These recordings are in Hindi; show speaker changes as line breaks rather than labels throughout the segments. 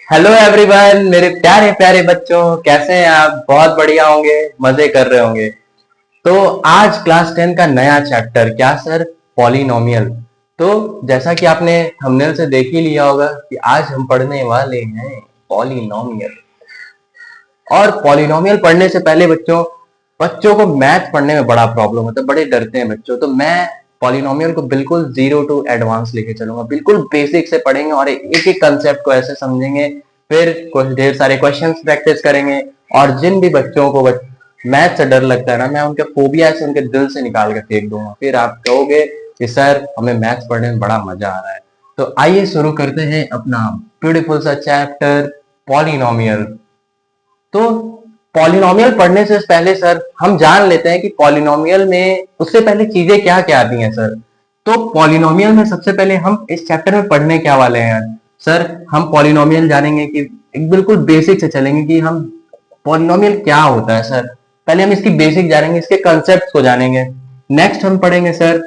हेलो एवरीवन, मेरे प्यारे प्यारे बच्चों, कैसे हैं आप? बहुत बढ़िया होंगे, मजे कर रहे होंगे। तो आज क्लास 10 का नया चैप्टर क्या सर? पॉलिनोमियल। तो जैसा कि आपने थंबनेल से देख ही लिया होगा कि आज हम पढ़ने वाले हैं पॉलिनोमियल। और पॉलिनोमियल पढ़ने से पहले बच्चों बच्चों को मैथ पढ़ने में बड़ा प्रॉब्लम होता है, बड़े डरते हैं बच्चों। तो मैं पॉलिनोमियल को बिल्कुल जीरो टू एडवांस लेके चलूंगा, बिल्कुल बेसिक से पढ़ेंगे और एक एक कंसेप्ट को ऐसे समझेंगे। फिर कुछ ढेर सारे क्वेश्चंस प्रैक्टिस करेंगे। और जिन भी बच्चों को मैथ से डर लगता है ना, मैं उनके फोबिया से, उनके दिल से निकाल के फेंक दूंगा। फिर आप कहोगे कि सर हमें मैथ्स पढ़ने में बड़ा मजा आ रहा है। तो आइए शुरू करते हैं अपना ब्यूटीफुल सा चैप्टर पॉलिनोमियल। तो पॉलिनोमियल पढ़ने से पहले सर हम जान लेते हैं कि पॉलिनोमियल में उससे पहले चीजें क्या क्या आती हैं सर। तो पॉलिनोमियल में सबसे पहले हम इस चैप्टर में पढ़ने क्या वाले हैं सर? हम पॉलिनोमियल जानेंगे कि एक बिल्कुल बेसिक से चलेंगे कि हम पॉलिनोमियल क्या होता है सर। पहले हम इसकी बेसिक जानेंगे, इसके कंसेप्ट को जानेंगे। नेक्स्ट हम पढ़ेंगे सर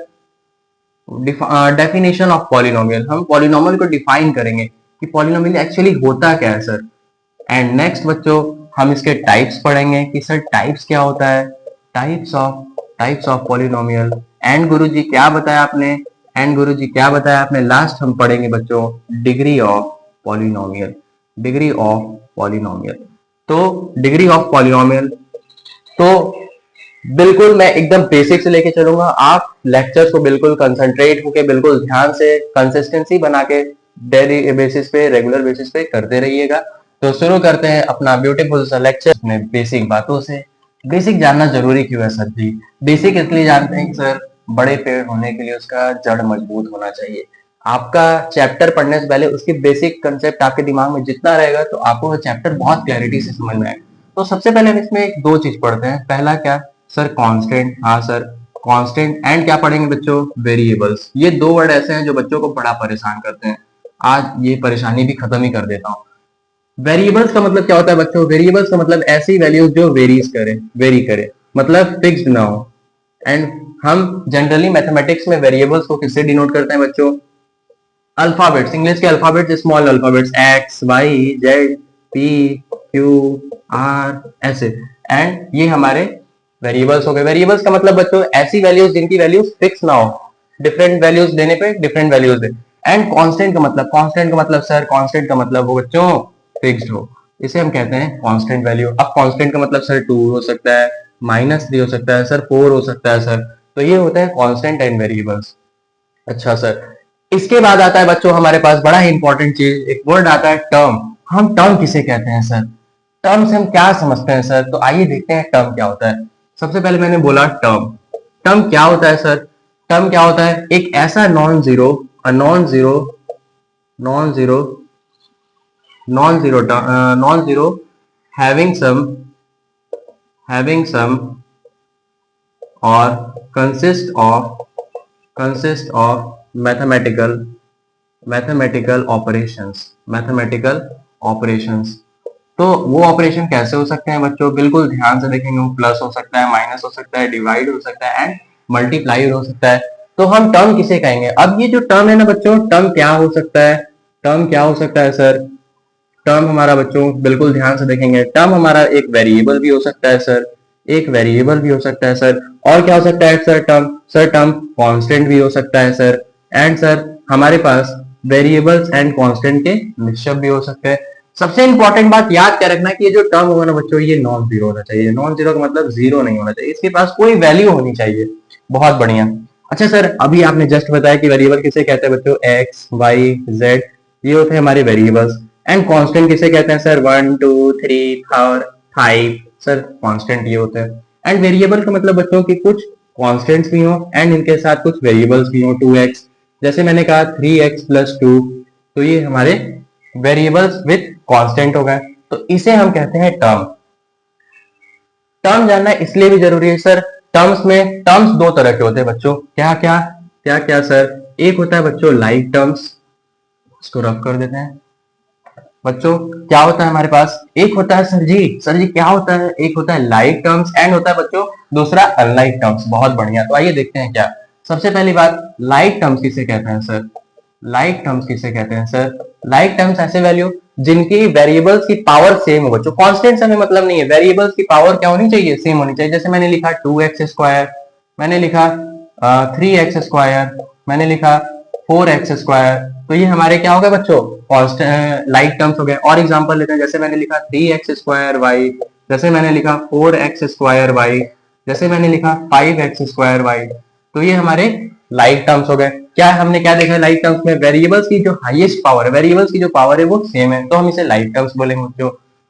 डेफिनेशन ऑफ पॉलिनोमियल। हम पॉलिनोमियल को डिफाइन करेंगे कि पॉलिनोमियल एक्चुअली होता क्या है सर। एंड नेक्स्ट बच्चों हम इसके टाइप्स पढ़ेंगे कि सर टाइप्स क्या होता है, टाइप्स ऑफ पॉलिनोमियल। एंड गुरुजी क्या बताया आपने, लास्ट हम पढ़ेंगे बच्चों डिग्री ऑफ पॉलिनोमियल। तो डिग्री ऑफ पॉलिनोमियल तो बिल्कुल मैं एकदम बेसिक से लेके चलूंगा। आप लेक्चर्स को बिल्कुल कंसंट्रेट होके, बिल्कुल ध्यान से, कंसिस्टेंसी बना के डेली बेसिस पे, रेगुलर बेसिस पे करते रहिएगा। तो शुरू करते हैं अपना ब्यूटीफुल सा लेक्चर में बेसिक बातों से। बेसिक जानना जरूरी क्यों है सर जी? बेसिक इसलिए जानते हैं कि सर बड़े पेड़ होने के लिए उसका जड़ मजबूत होना चाहिए। आपका चैप्टर पढ़ने से पहले उसकी बेसिक कंसेप्ट आपके दिमाग में जितना रहेगा तो आपको वो चैप्टर बहुत क्लैरिटी से समझ में आएगा। तो सबसे पहले हम इसमें एक दो चीज पढ़ते हैं। पहला क्या सर? कांस्टेंट। हाँ सर, कांस्टेंट। एंड क्या पढ़ेंगे बच्चों? वेरिएबल्स। ये दो वर्ड ऐसे हैं जो बच्चों को बड़ा परेशान करते हैं। आज ये परेशानी भी खत्म ही कर देता हूँ। वेरिएबल्स का मतलब क्या होता है बच्चों? वेरिएबल्स का मतलब ऐसी वैल्यूज जो वेरी करे, मतलब फिक्स्ड ना हो। एंड हम जनरली मैथमेटिक्स में वेरिएबल्स को किससे डिनोट करते हैं बच्चों? अल्फाबेट्स, इंग्लिश के alphabets, small alphabets x y z p q r ऐसे। एंड ये हमारे वेरिएबल्स हो गए। वेरिएबल्स का मतलब बच्चों ऐसी वैल्यूज जिनकी वैल्यूज फिक्स ना हो, डिफरेंट वैल्यूज देने पे different values they. And constant का मतलब सर, कांस्टेंट का मतलब हो बच्चों फिक्स्ड हो। इसे हम कहते हैं कांस्टेंट वैल्यू। अब कांस्टेंट का मतलब सर 2 हो सकता है, -3 हो सकता है सर, 4 हो सकता है सर। तो ये होता है कांस्टेंट एंड वेरिएबल्स। अच्छा सर, इसके बाद आता है बच्चों हमारे पास बड़ा ही इंपॉर्टेंट चीज, एक वर्ड आता है टर्म। हम टर्म किसे कहते हैं सर? टर्म से हम क्या समझते हैं सर? तो आइए देखते हैं टर्म क्या होता है। सबसे पहले मैंने बोला टर्म। टर्म क्या होता है सर? टर्म क्या होता है? एक ऐसा non zero, non zero non zero non zero having sum और कंसिस्ट ऑफ मैथमेटिकल ऑपरेशंस। तो वो ऑपरेशन कैसे हो सकते हैं बच्चों? बिल्कुल ध्यान से देखेंगे। वो प्लस हो सकता है, माइनस हो सकता है, डिवाइड हो सकता है एंड मल्टीप्लाई हो सकता है। तो हम टर्म किसे कहेंगे? अब ये जो टर्म है ना बच्चों, टर्म क्या हो सकता है? टर्म क्या हो सकता है सर? टर्म हमारा बच्चों बिल्कुल ध्यान से देखेंगे, टर्म हमारा एक वेरिएबल भी हो सकता है सर, और क्या हो सकता है सर? टर्म कांस्टेंट भी हो सकता है सर। एंड सर हमारे पास वेरिएबल्स एंड कांस्टेंट के मिक्सचर भी हो सकते हैं। सबसे इंपॉर्टेंट बात याद क्या रखना कि ये जो टर्म होगा ना बच्चों, ये नॉन जीरो होना चाहिए। नॉन जीरो का मतलब जीरो नहीं होना चाहिए, इसके पास कोई वैल्यू होनी चाहिए। बहुत बढ़िया। अच्छा सर, अभी आपने जस्ट बताया कि वेरिएबल किसे कहते हैं बच्चों? एक्स वाई जेड, ये होते हैं हमारे वेरिएबल्स। एंड कांस्टेंट किसे कहते हैं सर? 1 2 3 4 5 सर, कांस्टेंट ये होते हैं। एंड वेरिएबल का मतलब बच्चों की कुछ कांस्टेंट्स भी हो एंड इनके साथ कुछ वेरिएबल्स भी हो। 2x, जैसे मैंने कहा 3x + 2, तो ये हमारे वेरिएबल्स विद कांस्टेंट हो गए। तो इसे हम कहते हैं टर्म। टर्म जानना इसलिए भी जरूरी है सर, टर्म्स दो तरह के होते हैं बच्चों। क्या क्या? सर? एक होता है बच्चों लाइक टर्म्स, इसको रफ कर देते हैं बच्चों। क्या होता है हमारे पास? एक होता है सर जी क्या होता है? एक होता है लाइक टर्म्स एंड होता है बच्चों दूसरा अनलाइक टर्म्स। बहुत बढ़िया। तो आइए देखते हैं क्या। सबसे पहली बात, लाइक टर्म्स किसे कहते हैं सर? लाइक टर्म्स ऐसे वैल्यू जिनकी वेरिएबल्स की पावर सेम हो बच्चों। कांस्टेंट से हमें मतलब नहीं है, वेरिएबल्स की पावर क्या होनी चाहिए, सेम होनी चाहिए। जैसे मैंने लिखा 2x², मैंने लिखा 3x², मैंने लिखा 4x², तो ये हमारे क्या हो गए बच्चों, कांस्टेंट लाइक टर्म्स हो गए। और एग्जांपल लेते हैं, जैसे मैंने लिखा 3x²y, जैसे मैंने लिखा 4x²y, जैसे मैंने लिखा 5x²y, तो ये हमारे लाइक टर्म्स हो गए। क्या हमने क्या देखा है लाइक टर्म्स में, वेरिएबल्स की जो हाईएस्ट पावर है, वेरिएबल्स की जो पावर है वो सेम है, तो हम इसे लाइक टर्म्स बोलेंगे बच्चों।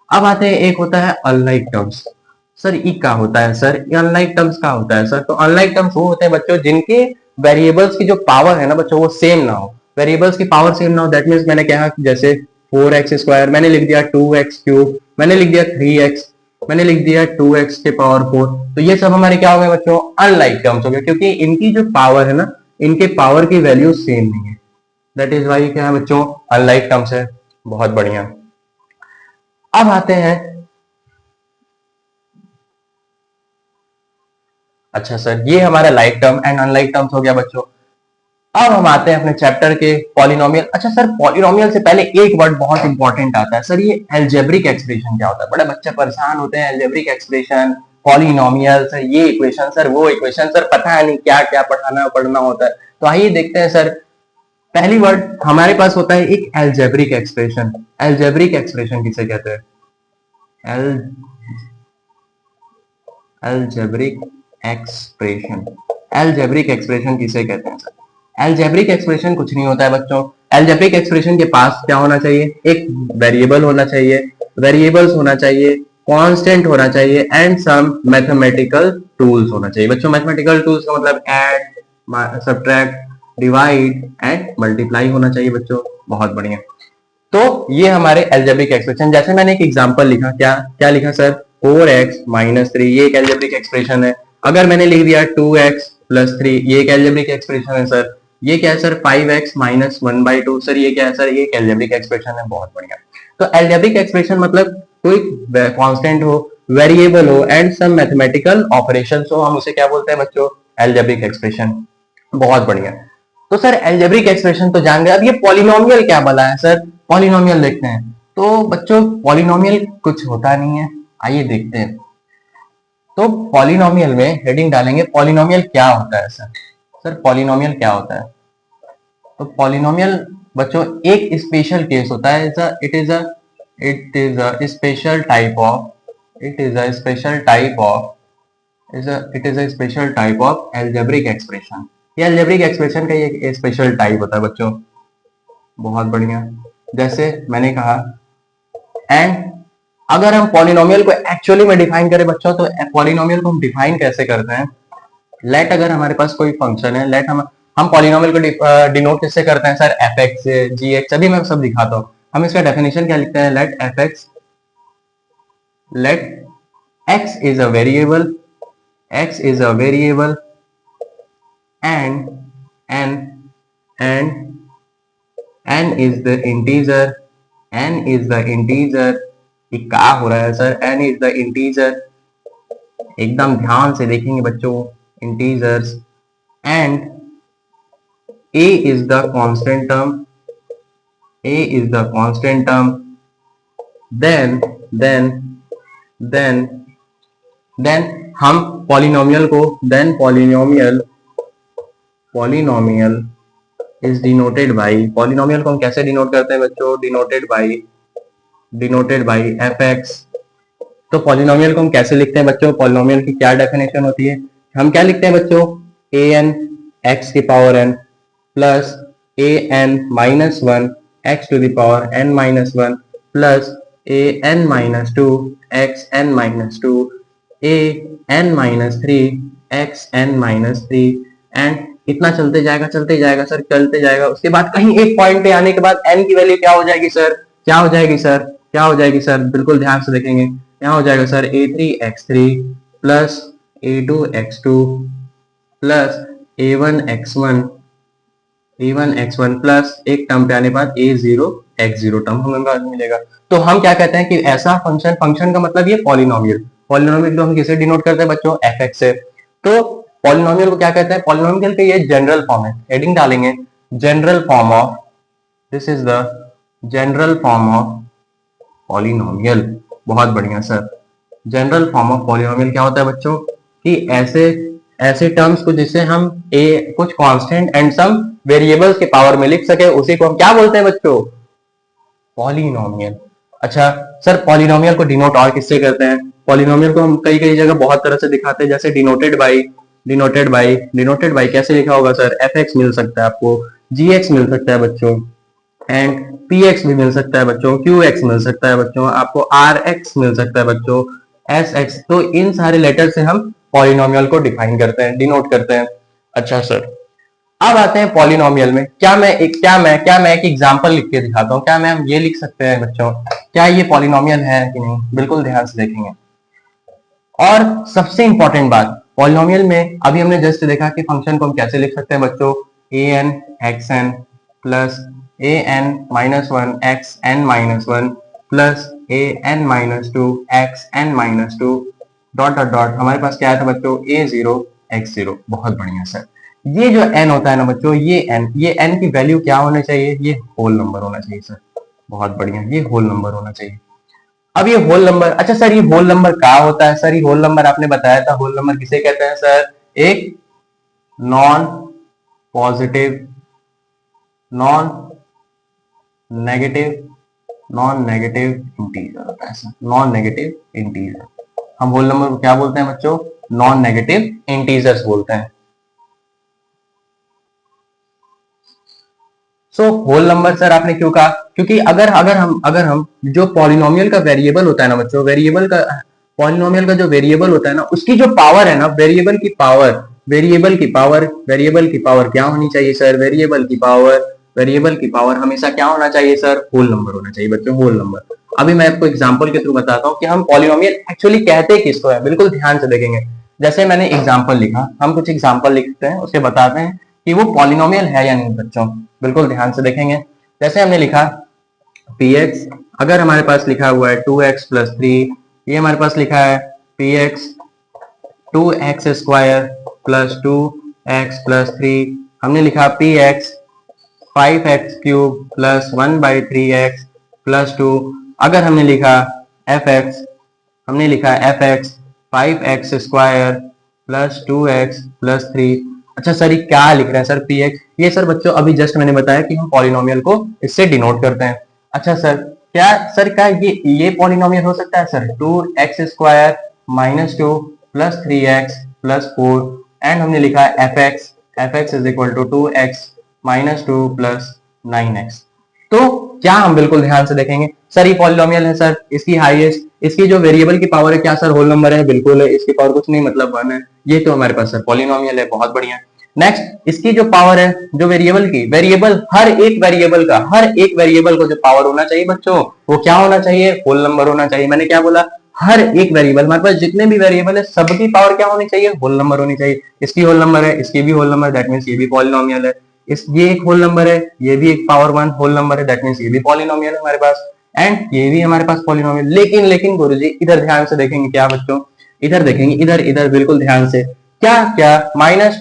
अब आते हैं, एक होता है अनलाइक टर्म्स। सर ये क्या होता है सर, ये अनलाइक टर्म्स क्या होता है सर? तो अनलाइक टर्म्स वो होते हैं बच्चों जिनके वेरिएबल्स की जो पावर है ना बच्चों वो सेम ना हो, वेरिएबल्स की पावर सेम ना हो। दैट मीन्स मैंने कहा जैसे 4x², मैंने लिख दिया 2x³, मैंने लिख दिया 3x, मैंने लिख दिया 2x के पावर 4, तो ये सब हमारे क्या हो गए बच्चों, अनलाइक टर्म्स हो गए, क्योंकि इनकी जो पावर है ना, इनके पावर की वैल्यू सेम नहीं है। दैट इज वाई क्या है बच्चों, अनलाइक टर्म्स है। बहुत बढ़िया। अब आते हैं, अच्छा सर ये हमारा like term and unlike terms हो गया बच्चों। अब हम आते हैं अपने चैप्टर के पॉलिनोमियल। अच्छा सर पॉलिनोमियल से पहले एक वर्ड बहुत इंपॉर्टेंट आता है सर, ये एल्जेब्रिक एक्सप्रेशन क्या होता है? बड़े बच्चे परेशान होते हैं, एल्जेब्रिक एक्सप्रेशन, पॉलिनोमियल सर, ये इक्वेशन सर, वो इक्वेशन सर, पता है नहीं क्या क्या पढ़ना होता है। तो आइए देखते हैं सर। पहली वर्ड हमारे पास होता है एक एल्जेब्रिक एक्सप्रेशन। एल्जेब्रिक एक्सप्रेशन किसे कहते हैं? L algebraic expression, algebraic expression किसे कहते हैं सर? एल्जेब्रिक एक्सप्रेशन कुछ नहीं होता है बच्चों। एल्जेब्रिक एक्सप्रेशन के पास क्या होना चाहिए, एक वेरिएबल होना चाहिए, वेरिएबल्स होना चाहिए, कांस्टेंट होना चाहिए एंड सम मैथमेटिकल टूल्स होना चाहिए बच्चों। मैथमेटिकल टूल्स का मतलब add, subtract, divide and multiply होना चाहिए बच्चों। बहुत बढ़िया। तो ये हमारे एल्जेब्रिक एक्सप्रेशन, जैसे मैंने एक एग्जांपल लिखा, क्या क्या लिखा सर, 4x-3, ये एक एल्जेब्रिक एक्सप्रेशन है। अगर मैंने लिख दिया 2x+3, ये एक एल्जेब्रिक एक्सप्रेशन है सर। ये क्या है सर, 5x-1/2, सर ये क्या है सर, ये एक एल्जेब्रिक एक्सप्रेशन है। बहुत बढ़िया। तो एल्जेब्रिक एक्सप्रेशन मतलब कोई कांस्टेंट हो, वेरिएबल हो एंड सम मैथमेटिकल ऑपरेशंस हो, हम उसे क्या बोलते हैं बच्चों, एल्जेब्रिक एक्सप्रेशन। बहुत बढ़िया। तो सर एल्जेब्रिक एक्सप्रेशन तो जान गए, अब ये पॉलिनोमियल क्या बना है सर, पॉलिनोमियल देखते हैं। तो बच्चों पॉलिनोमियल कुछ होता नहीं है, आइए देखते हैं। तो पॉलिनोमियल में हेडिंग डालेंगे पॉलिनोमियल क्या होता है सर। सर पॉलिनोमियल क्या होता है? तो पॉलिनोमियल बच्चों एक स्पेशल केस होता है, it is a special type of it is a special type of it is a special type of algebraic expression. ये एल्जेब्रिक एक्सप्रेशन का एक स्पेशल टाइप होता है बच्चों। बहुत बढ़िया। जैसे मैंने कहा, एंड अगर हम पॉलिनोमियल को एक्चुअली में डिफाइन करें बच्चों, तो पॉलिनोमियल को हम डिफाइन कैसे करते हैं? लेट अगर हमारे पास कोई फंक्शन है, लेट हम पॉलिनोमियल को डिनोट किससे करते हैं सर, एफ एक्स से, जी एक्स, अभी मैं सब दिखाता हूँ। हम इसका डेफिनेशन क्या लिखते हैं, let f x, let x is a variable, x is a variable and n and n is the integer, n is the integer, ये क्या हो रहा है sir, n is the integer, एकदम ध्यान से देखेंगे बच्चों, integers, and a is the constant term, a is the constant term, then then then then हम पॉलिनोमियल को, then polynomial is denoted by, polynomial को हम कैसे डिनोट करते हैं बच्चों, डिनोटेड बाई एफ एक्स। तो पॉलिनोमियल को हम कैसे लिखते हैं बच्चों, पॉलिनोमियल की क्या डेफिनेशन होती है, हम क्या लिखते हैं बच्चों, ए एन एक्स की power n plus a n minus one x to the power n minus one plus a n minus two x n minus two, a n minus three x n minus three, and इतना चलते जाएगा सर, चलते जाएगा। उसके बाद कहीं एक पॉइंट पे आने के बाद एन की वैल्यू क्या हो जाएगी सर, क्या हो जाएगी सर, क्या हो जाएगी सर, बिल्कुल ध्यान से देखेंगे, क्या हो जाएगा sir, a3x3 plus a2x2 plus a1x1 plus एक टर्म पे आने बाद a0x0 टर्म हमें मिलेगा। तो हम क्या कहते हैं कि ऐसा फंक्शन, फंक्शन का मतलब ये पॉलिनोमियल, पॉलिनोमियल को हम किसे डिनोट करते हैं बच्चों, fx से। तो पॉलिनोमियल को क्या कहते हैं, पॉलिनोमियल का ये जनरल फॉर्म है, हेडिंग डालेंगे general form of, this is the general form of polynomial. बहुत बढ़िया sir. General form of polynomial क्या होता है बच्चों कि ऐसे ऐसे टर्म्स को जिससे हम कुछ कांस्टेंट एंड सम वेरिएबल्स के पावर में लिख सके उसी को हम क्या बोलते हैं बच्चों? पॉलिनोमियल। अच्छा सर, पॉलिनोमियल को डिनोट और किससे करते हैं? पॉलिनोमियल को हम कई कई जगह बहुत तरह से दिखाते हैं, जैसे डिनोटेड बाई कैसे लिखा होगा सर? एफ एक्स मिल सकता है आपको, जी एक्स मिल सकता है बच्चों, एंड पी एक्स भी मिल सकता है बच्चों, क्यू एक्स मिल सकता है बच्चों, आपको आर एक्स मिल सकता है बच्चों, एस एक्स। तो इन सारे लेटर से हम पॉलिनोमियल को डिफाइन करते हैं, डिनोट करते हैं। अच्छा सर, अब आते हैं पॉलिनोमियल में। क्या मैं एक एग्जांपल लिख के दिखाता हूँ? क्या मैं हम ये लिख सकते हैं बच्चों, क्या ये पॉलिनोमियल है कि नहीं? बिल्कुल ध्यान से देखेंगे। और सबसे इंपॉर्टेंट बात, पॉलिनोमियल में अभी हमने जस्ट देखा कि फंक्शन को हम कैसे लिख सकते हैं बच्चों, a n x n plus a n minus one x n minus one plus a n minus two x n minus two dot dot dot. हमारे पास क्या आया था बच्चों? A zero x zero. बहुत बढ़िया सर। ये जो n होता है ना बच्चों, ये n की वैल्यू क्या होनी चाहिए? ये होल नंबर होना चाहिए सर। बहुत बढ़िया, ये होल नंबर होना चाहिए। अब ये होल नंबर, अच्छा सर ये होल नंबर क्या होता है? सर ये होल नंबर आपने बताया था, होल नंबर किसे कहते हैं सर? एक non positive, non negative integer होता है सर, नॉन नेगेटिव इंटीजर। हम होल नंबर को क्या बोलते हैं बच्चों? नॉन नेगेटिव इंटीजर्स बोलते हैं। सो होल नंबर सर आपने क्यों कहा? क्योंकि अगर हम जो पॉलिनोमियल का वेरिएबल होता है ना बच्चों, पॉलिनोमियल का जो वेरिएबल होता है ना, उसकी जो पावर है ना, वेरिएबल की पावर क्या होनी चाहिए सर? वेरिएबल की पावर हमेशा क्या होना चाहिए सर? होल नंबर होना चाहिए बच्चों, होल नंबर। अभी मैं आपको एग्जांपल के थ्रू बताता हूँ कि हम पॉलिनोमियल एक्चुअली कहते किसको है। बिल्कुल ध्यान से देखेंगे। जैसे मैंने एग्जांपल लिखा, हम कुछ एग्जांपल लिखते हैं, उसके बताते हैं कि वो पॉलिनोमियल है या नहीं बच्चों। बिल्कुल ध्यान से देखेंगे। जैसे हमने लिखा px, अगर हमारे पास लिखा हुआ है 2x प्लस 3, ये हमारे पास लिखा है px 2x square plus 2x plus 3, हमने लिखा px 5x cube plus 1/3x plus 2, अगर हमने लिखा fx, हमने लिखा fx 5x square plus 2x plus 3। अच्छा सर ये क्या लिख रहे हैं सर? px, ये सर बच्चों अभी जस्ट मैंने बताया कि हम पॉलिनोमियल को इससे डिनोट करते हैं। अच्छा सर, क्या ये पॉलिनोमियल हो सकता है sir? 2x square minus 2 plus 3x plus 4, and हमने लिखा है fx is equal to 2x minus 2 plus 9x। तो क्या हम बिल्कुल ध्यान से देखेंगे सर, ये पॉलिनोमियल है सर, इसकी हाईएस्ट, इसकी जो वेरिएबल की पावर है क्या सर? होल नंबर है, बिल्कुल है, इसकी पावर कुछ नहीं मतलब 1 है। ये तो हमारे पास सर पॉलिनोमियल है। बहुत बढ़िया। नेक्स्ट, इसकी जो पावर है, जो वेरिएबल हर एक वेरिएबल को जो पावर होना चाहिए बच्चों, वो क्या होना चाहिए? होल नंबर होना चाहिए। मैंने क्या बोला? हर एक वेरिएबल, हमारे पास जितने भी वेरिएबल है सबकी पावर क्या होनी चाहिए? होल नंबर होनी चाहिए। इसकी होल नंबर है, इसकी भी होल नंबर, दैट मींस ये भी पॉलिनोमियल है। ये एक होल नंबर है, ये भी एक पावर 1 होल नंबर है, दैट मींस ये भी पॉलिनोमियल है हमारे पास, एंड ये भी हमारे पास पॉलिनोमियल। लेकिन गुरुजी इधर ध्यान से देखेंगे क्या बच्चों? इधर देखेंगे, इधर बिल्कुल ध्यान से। क्या माइनस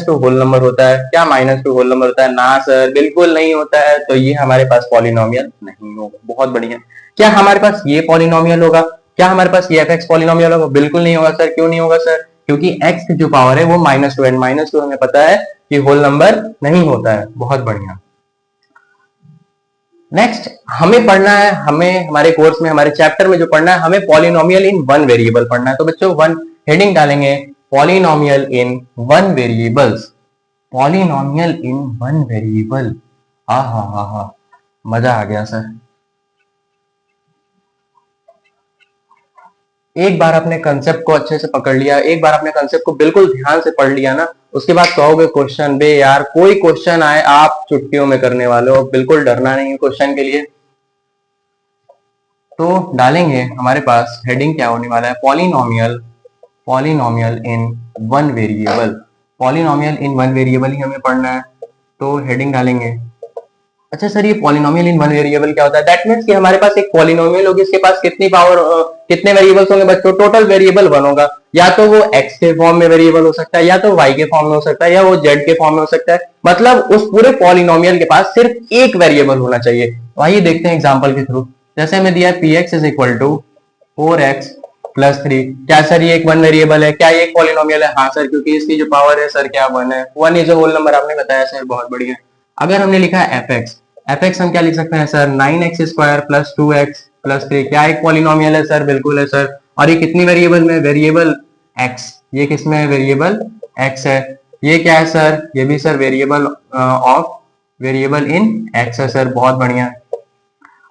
टू होल नंबर होता है? क्या माइनस टू होल नंबर होता है? ना सर, बिल्कुल नहीं होता है। तो ये हमारे पास पॉलिनोमियल नहीं होगा। बहुत बढ़िया। क्या हमारे पास ये पॉलिनोमियल होगा? क्या हमारे पास ये एफ एक्स पॉलिनोमियल होगा? बिल्कुल नहीं होगा सर। क्यों नहीं होगा सर? क्योंकि एक्स की जो पावर है वो -2 एंड -2 हमें पता है कि होल नंबर नहीं होता है। बहुत बढ़िया। नेक्स्ट हमें पढ़ना है, हमें हमारे कोर्स में, हमारे चैप्टर में जो पढ़ना है, हमें पॉलिनोमियल इन वन वेरिएबल पढ़ना है। तो बच्चों वन हेडिंग डालेंगे, polynomial in one variables. Polynomial in one variable, हा, मजा आ गया सर। एक बार अपने कंसेप्ट को अच्छे से पकड़ लिया, एक बार अपने कंसेप्ट को बिल्कुल ध्यान से पढ़ लिया ना, उसके बाद कहोगे क्वेश्चन बे यार कोई क्वेश्चन आए आप छुट्टियों में करने वाले हो, बिल्कुल डरना नहीं है क्वेश्चन के लिए। तो डालेंगे, हमारे पास हेडिंग क्या होने वाला है? Polynomial in one variable. Polynomial in one variable ही हमें पढ़ना है, तो हेडिंग डालेंगे। अच्छा सर ये पॉलिनोमियल इन वन वेरिएबल क्या होता है? दैट मींस कि हमारे पास एक पॉलिनोमियल होगी, इसके पास कितनी पावर, कितने वेरिएबल्स होंगे बच्चों? टोटल वेरिएबल 1 होगा। या तो वो x के फॉर्म में वेरिएबल हो सकता है, या तो y के फॉर्म में हो सकता है, या वो z के फॉर्म में हो सकता है। मतलब उस पूरे पॉलिनोमियल के पास सिर्फ एक वेरिएबल होना चाहिए। तो आइए देखते हैं एग्जांपल के थ्रू। जैसे हमें दिया है px is equal to 4x plus 3। क्या सर ये एक वन वेरिएबल है? क्या ये एक पॉलिनोमियल है? हाँ सर, क्योंकि इसकी जो पावर है सर क्या 1 है। 1 इज अ होल नंबर, आपने बताया सर, बहुत बढ़िया। अगर हमने लिखा है fx हम क्या लिख सकते हैं sir? 9x square plus 2x plus 3। क्या एक पॉलिनोमियल है सर? बिल्कुल है सर। और ये कितनी वेरिएबल में? Variable x। ये किसमें है? वेरिएबल x है। ये क्या है सर? ये भी sir variable of variable in x है सर, बहुत बढ़िया।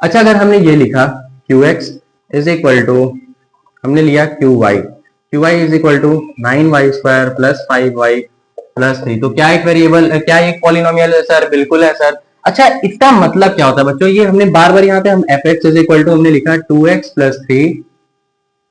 अच्छा, अगर हमने ये लिखा qx इज इक्वल टू, हमने लिया qy is equal to 9y square plus 5y plus 3, तो क्या एक वेरिएबल, क्या एक पॉलिनोमियल है सर? बिल्कुल है सर। अच्छा, इसका मतलब क्या होता है बच्चों? ये हमने बार बार यहाँ पे हम fx इज इक्वल टू हमने लिखा 2x प्लस 3,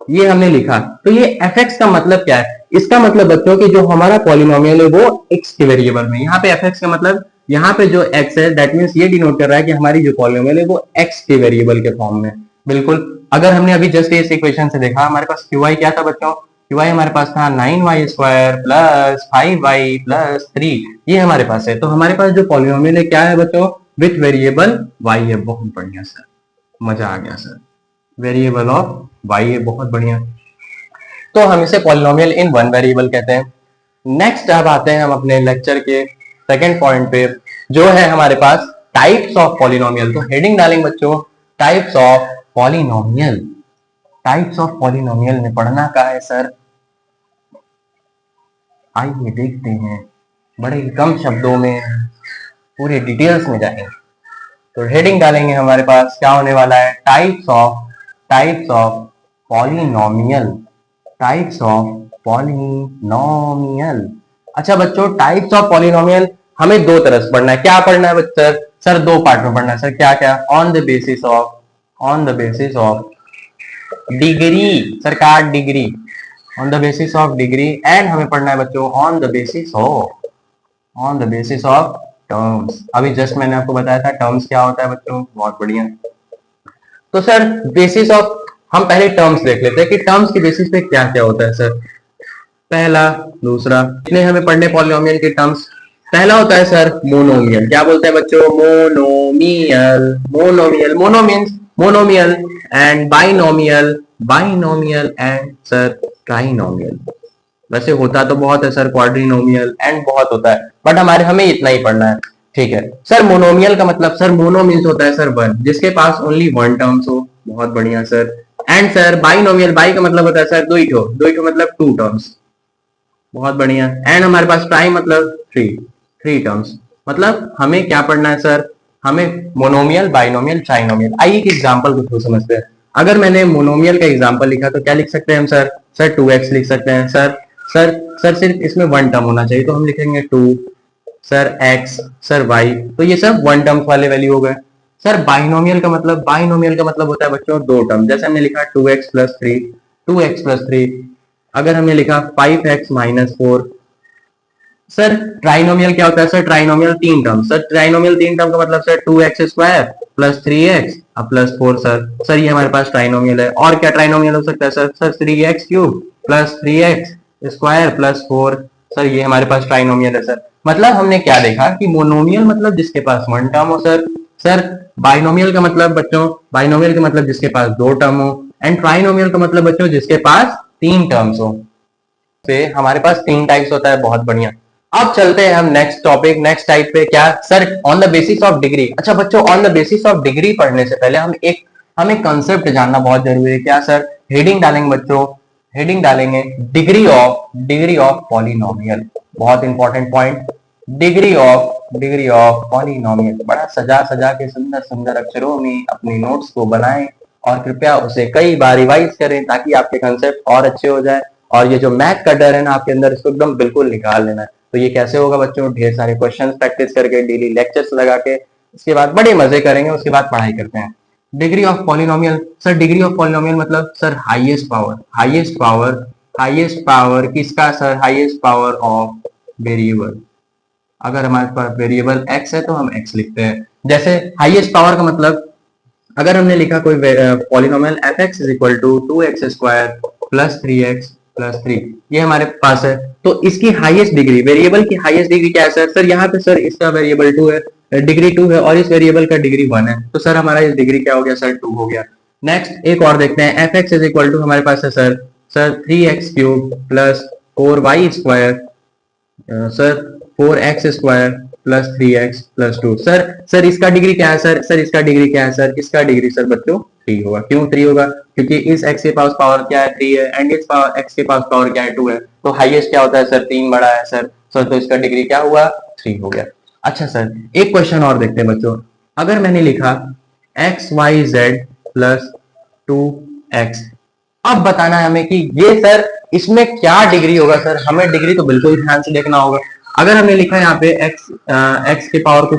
ये हमने लिखा, तो ये fx का मतलब क्या है? इसका मतलब बच्चों कि जो हमारा पॉलिनोमियल है वो x के वेरिएबल में, यहाँ पे fx का मतलब यहाँ पे जो x है दैट मींस ये डिनोट कर रहा है कि हमारी जो पॉलिनोमियल है वो x के वेरिएबल के फॉर्म में। बिल्कुल। अगर हमने अभी जस्ट इस इक्वेशन से देखा, हमारे पास qy क्या था बच्चों? qy हमारे पास था 9y square plus 5y plus 3, ये हमारे पास है। तो हमारे पास जो पॉलिनोमियल है क्या है बच्चों? विथ वेरिएबल y है। बहुत बढ़िया सर, मजा आ गया सर। वेरिएबल ऑफ y है, बहुत बढ़िया। तो हम इसे पॉलिनोमियल इन वन वेरिएबल कहते हैं। नेक्स्ट अब आते हैं हम अपने लेक्चर के सेकंड पॉइंट पे, जो है हमारे पास टाइप्स ऑफ पॉलिनोमियल। तो हेडिंग डालेंगे बच्चों, types of polynomial. Types of polynomial में पढ़ना का है सर, आइए देखते हैं, बड़े कम शब्दों में पूरे डिटेल्स में जाएंगे। तो हेडिंग डालेंगे, हमारे पास क्या होने वाला है? Types of polynomial. Types of polynomial. अच्छा बच्चों, टाइप्स ऑफ पॉलिनोमियल हमें दो तरह से पढ़ना है। क्या पढ़ना है बच्चों? सर दो पार्ट में पढ़ना है सर। क्या क्या? On the basis of degree, सरकार degree, on the basis of degree. And हमें पढ़ना है बच्चों on the basis of terms. अभी जस्ट मैंने आपको बताया था टर्म्स क्या होता है बच्चों, बहुत बढ़िया। तो सर बेसिस ऑफ, हम पहले टर्म्स देख लेते हैं कि टर्म्स की बेसिस पे क्या क्या होता है सर। पहला, दूसरा, इतने हमें पढ़ने पॉलिनोमियल के टर्म्स। पहला होता है सर मोनोमियल। क्या बोलते हैं बच्चों? Monomial and binomial and sir trinomial. वैसे होता तो बहुत है सर, क्वाड्रिनोमियल एंड बहुत होता है, बट हमें इतना ही पढ़ना है, ठीक है सर। मोनोमियल का मतलब सर, मोनो मीन्स होता है सर वन, जिसके पास ओनली वन टर्म्स हो, बहुत बढ़िया sir. And sir binomial, by का मतलब होता है सर दो ही मतलब टू टर्म्स, बहुत बढ़िया। एंड हमारे पास ट्राई मतलब थ्री टर्म्स। मतलब हमें क्या पढ़ना है सर? हमें मोनोमियल, बाइनोमियल, ट्राइनोमियल। आइए कि एग्जांपल को थोड़ा समझते हैं। अगर मैंने मोनोमियल का एग्जांपल लिखा तो क्या लिख सकते हैं हम सर? सर 2x लिख सकते हैं सर सिर्फ इसमें वन टर्म होना चाहिए, तो हम लिखेंगे 2, सर x, सर y, तो ये सब वन टर्म्स वाले वैल्यू हो गए। सर बाइनोमियल का मतलब होता है बच्चों दो टर्म। जैसे हमने लिखा 2x प्लस 3, अगर हमने लिखा 5x माइनस 4। सर ट्राइनोमियल क्या होता है सर? ट्राइनोमियल तीन टर्म। सर ट्राइनोमियल तीन टर्म का मतलब sir 2x square plus 3x plus 4। Sir ये हमारे पास ट्राइनोमियल है। और क्या ट्राइनोमियल हो सकता है sir? Sir 3x cube plus 3x square plus 4। Sir ये हमारे पास ट्राइनोमियल है सर। मतलब हमने क्या देखा कि मोनोमियल मतलब जिसके पास वन टर्म हो सर बाइनोमियल का मतलब बच्चों, जिसके पास दो टर्म हो। एंड ट्राइनोमियल का मतलब बच्चों जिसके पास तीन टर्म्स हो। से हमारे पास तीन टाइप्स होता है, बहुत बढ़िया। अब चलते हैं हम नेक्स्ट टॉपिक, नेक्स्ट टाइप पे। क्या sir? On the basis of degree. अच्छा बच्चों, on the basis of degree पढ़ने से पहले हमें कंसेप्ट जानना बहुत जरूरी है। क्या सर? हेडिंग डालेंगे बच्चों, हेडिंग डालेंगे डिग्री ऑफ पॉलिनोमियल। बहुत important point, degree of polynomial. बड़ा सजा सजा के सुंदर सुंदर अक्षरों में अपने नोट्स को बनाएं और कृपया उसे कई बार रिवाइज करें ताकि आपके कंसेप्ट और अच्छे हो जाए। और ये जो मैथ का डर है ना आपके अंदर, इसको एकदम बिल्कुल निकाल लेना है। तो ये कैसे होगा बच्चों? ढेर सारे क्वेश्चंस प्रैक्टिस करके, डेली लेक्चर्स लगा के, इसके बाद बड़े मजे करेंगे, उसके बाद पढ़ाई करते हैं। Degree of polynomial. Sir degree of polynomial मतलब सर हाईएस्ट पावर किसका sir? Highest power of variable. अगर हमारे पास वेरिएबल x है तो हम x लिखते हैं। जैसे हाईएस्ट पावर का मतलब, अगर हमने लिखा कोई polynomial fx is equal to 2x square plus 3x plus 3, ये हमारे पास है, तो इसकी हाईएस्ट डिग्री, वेरिएबल की हाईएस्ट डिग्री क्या है सर? सर यहाँ पे सर इसका वेरिएबल 2 है, डिग्री 2 है और इस वेरिएबल का डिग्री 1 है, तो सर हमारा इस डिग्री क्या हो गया सर 2 हो गया। नेक्स्ट एक और देखते हैं, f x is equal to हमारे पास है sir 3x³ plus 4y² sir 4x² plus 3x plus 2। Sir इसका डिग्री क्या है सर इसका डिग्री क्या है सर, इसका डिग्री सर बच्चों 3 होगा। क्यों 3 होगा, क्योंकि इस x के पास पावर क्या है 3 है एंड इस x के पास पावर क्या है 2 है, तो हाईएस्ट क्या होता है सर 3 बड़ा है सर, तो इसका डिग्री क्या हुआ 3 हो गया। अच्छा सर एक क्वेश्चन और देखते हैं बच्चों, अगर मैंने लिखा xyz प्लस 2x, अब बताना है हमें कि ये सर इसमें क्या डिग्री होगा सर, हमें डिग्री तो बिल्कुल ध्यान से देखना होगा। अगर हमने लिखा है यहाँ पे x के पावर को,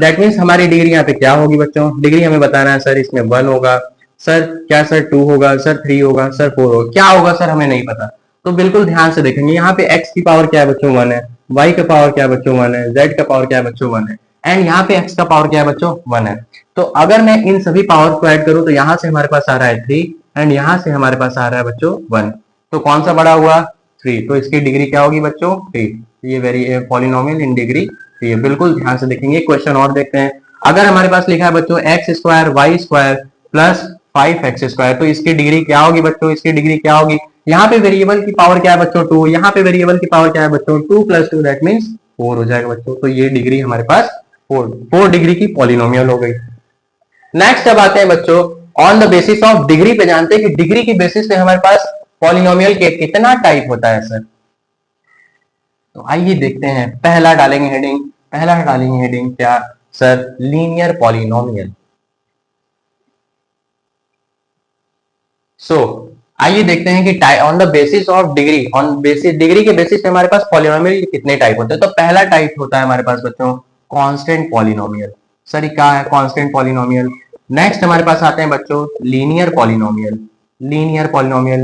दैट मीन्स हमारी डिग्री यहाँ पे क्या होगी बच्चों, डिग्री हमें बताना है सर, इसमें 1 होगा सर, क्या सर 2 होगा सर, 3 होगा सर, 4 होगा, क्या होगा सर हमें नहीं पता, तो बिल्कुल ध्यान से देखेंगे। यहाँ पे x की पावर क्या है बच्चों 1 है, y का पावर क्या है बच्चों 1 है, z का पावर क्या है बच्चों 1 है एंड यहाँ पे x का पावर क्या है बच्चों 1 है। तो अगर मैं इन सभी पावर को ऐड करूं तो यहाँ से हमारे पास आ रहा है 3 एंड यहाँ से हमारे पास आ रहा है बच्चों 1, तो कौन सा बड़ा हुआ 3, तो इसकी डिग्री क्या होगी बच्चों 3, ये वेरी पॉलिनोमियल इन डिग्री 3 है। बिल्कुल ध्यान से देखेंगे। क्वेश्चन और देखते हैं, अगर हमारे पास लिखा है बच्चों x² y² प्लस 5x², तो इसकी डिग्री क्या होगी बच्चों, इसकी डिग्री क्या होगी, यहाँ पे वेरिएबल की पावर क्या है बच्चों 2, यहाँ पे वेरिएबल की पावर क्या है बच्चों 2 + 2 दैट मीन्स 4 हो जाएगा बच्चों, तो ये डिग्री हमारे पास 4 डिग्री की पॉलिनोमियल हो गई। नेक्स्ट अब आते हैं बच्चों on the basis of degree पे, जानते हैं कि डिग्री की बेसिस पे हमारे पास पॉलिनोमियल के कितना टाइप होता है सर, तो आइए देखते हैं। पहला डालेंगे हेडिंग क्या सर, लीनियर पॉलिनोमियल। सो आइए देखते हैं कि on the basis of degree, on basis degree के बेसिस पे हमारे पास पॉलिनोमियल कितने टाइप होते हैं। तो पहला टाइप होता है हमारे पास बच्चों कांस्टेंट पॉलिनोमियल, सर ये क्या है कांस्टेंट पॉलिनोमियल। नेक्स्ट हमारे पास आते हैं बच्चों लीनियर पॉलिनोमियल।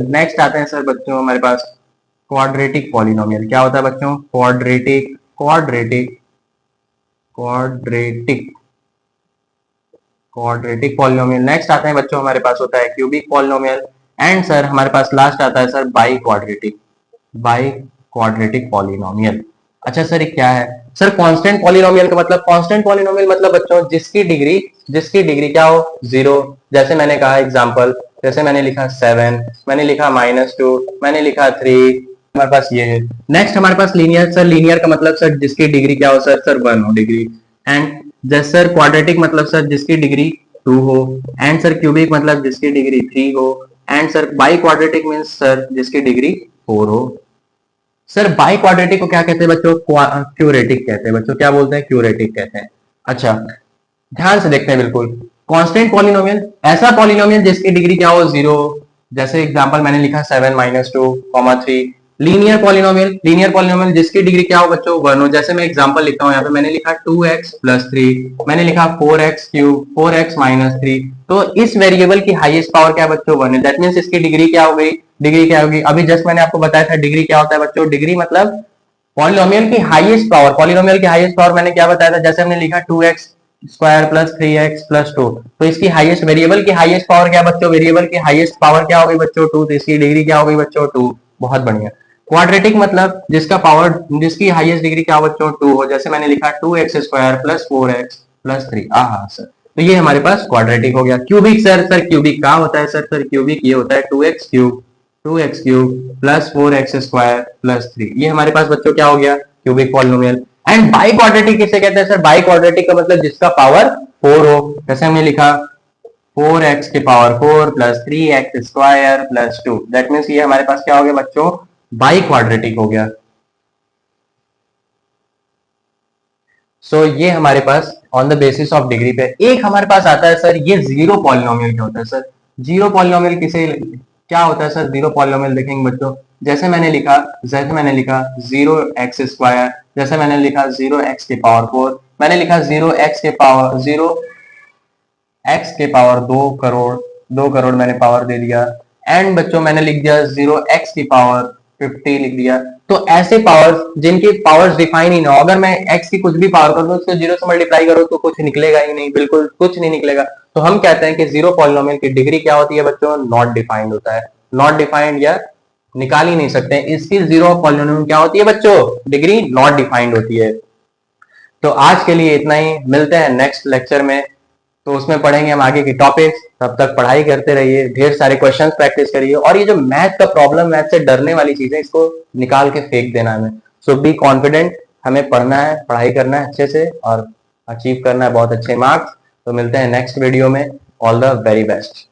नेक्स्ट आते हैं सर बच्चों हमारे पास क्वाड्रेटिक पॉलिनोमियल, क्या होता है बच्चों क्वाड्रेटिक पॉलिनोमियल। नेक्स्ट आते हैं बच्चों हमारे पास होता है क्यूबिक पॉलिनोमियल एंड सर हमारे पास लास्ट आता है सर बाई क्वाड्रेटिक पॉलिनोमियल। अच्छा सर ये क्या है सर कांस्टेंट पॉलिनोमियल का मतलब, कांस्टेंट पॉलिनोमियल मतलब बच्चों जिसकी डिग्री क्या हो 0, जैसे मैंने कहा एग्जांपल, जैसे मैंने लिखा 7, मैंने लिखा -2, मैंने लिखा 3, हमारे पास ये है। नेक्स्ट हमारे पास लीनियर, सर लीनियर का मतलब सर जिसकी डिग्री क्या हो सर 1 हो डिग्री एंड जैसे सर क्वाड्रेटिक मतलब सर जिसकी डिग्री 2 हो एंड सर क्यूबिक मतलब जिसकी डिग्री 3 हो and sir by quadratic means sir जिसकी डिग्री 4 हो। सर बाई क्वाड्रेटिक को क्या कहते हैं बच्चों, क्यूरेटिक कहते हैं बच्चों, क्या बोलते हैं क्यूरेटिक कहते हैं। अच्छा ध्यान से देखते हैं, बिल्कुल कांस्टेंट पॉलिनोमियल ऐसा पॉलिनोमियल जिसकी डिग्री क्या हो 0, जैसे एग्जांपल मैंने लिखा 7 -2, 3। लीनियर पॉलिनोमियल जिसकी डिग्री क्या हो बच्चों 1 हो, जैसे मैं एग्जांपल लिखता हूं यहाँ पे, मैंने लिखा 2x + 3, मैंने लिखा 4x³ 4x - 3, तो इस वेरिएबल की हाईएस्ट पावर क्या है बच्चों 1 है, दैट मींस इसकी डिग्री क्या हो गई, डिग्री क्या होगी, अभी जस्ट मैंने आपको बताया था डिग्री क्या होता है बच्चों, डिग्री मतलब पॉलिनोमियल की हाईएस्ट पावर, पॉलिनोमियल की हाईएस्ट पावर मैंने क्या बताया था, जैसे हमने लिखा 2x² + 3x + 2, तो इसकी हाईएस्ट वेरिएबल की हाईएस्ट पावर क्या बच्चों, वेरिएबल की हाईएस्ट पावर क्या हो गई बच्चों 2, तो इसकी डिग्री क्या हो गई बच्चों 2, बहुत बढ़िया। क्वाड्रेटिक मतलब जिसकी हाईएस्ट डिग्री क्या हो बच्चों 2 हो, जैसे मैंने लिखा 2x² + 4x + 3, सर तो ये हमारे पास क्वाड्रेटिक हो गया। क्यूबिक सर क्यूबिक क्या होता है सर क्यूबिक ये होता है 2x³ + 4x² + 3, ये हमारे पास बच्चों क्या हो गया cubic polynomial. And by quadratic किसे कहते हैं सर, बाई क्वाड्रेटिक का मतलब जिसका पावर 4 हो, जैसे हमने लिखा 4x की पावर 4 + 3x² + 2, दैट मींस ये हमारे पास क्या हो गया बच्चों बाई क्वाड्रेटिक हो गया। सो ये हमारे pass on the basis of degree पे। एक हमारे पास आता है सर ये जीरो पॉलिनोमियल, क्या होता है सर जीरो पॉलिनोमियल, किसे क्या होता है सर जीरो पॉलिनोमियल, देखेंगे बच्चों, जैसे मैंने लिखा 0x², जैसे मैंने लिखा 0x की पावर 4, मैंने लिखा 0x के पावर 2 करोड़ मैंने पावर दे दिया एंड बच्चों मैंने लिख दिया 0x की पावर 50 लिख दिया। तो ऐसे पावर्स जिनकी पावर्स डिफाइन ही ना हो, अगर मैं x की कुछ भी पावर कर दूं उसको 0 से मल्टीप्लाई करो तो कुछ निकलेगा ही नहीं, बिल्कुल कुछ नहीं निकलेगा। तो हम कहते हैं कि जीरो पॉलिनोमियल की डिग्री क्या होती है बच्चों, नॉट डिफाइंड होता है, नॉट डिफाइंड या निकाल ही नहीं सकते, इसकी जीरो पॉलिनोमियल क्या होती है बच्चों, डिग्री नॉट डिफाइंड होती है। तो आज के लिए इतना ही, मिलते हैं नेक्स्ट लेक्चर में। तो उसमें पढ़ेंगे हम आगे की टॉपिक्स। तब तक पढ़ाई करते रहिए, ढेर सारे क्वेश्चंस प्रैक्टिस करिए, और ये जो मैथ का प्रॉब्लम, मैथ से डरने वाली चीजें, इसको निकाल के फेंक देना हमें। सो बी कॉन्फिडेंट, हमें पढ़ना है, पढ़ाई करना है अच्छे से और अचीव करना है बहुत अच्छे मार्क्स। तो मिलते हैं नेक्स्ट वीडियो में। All the very best.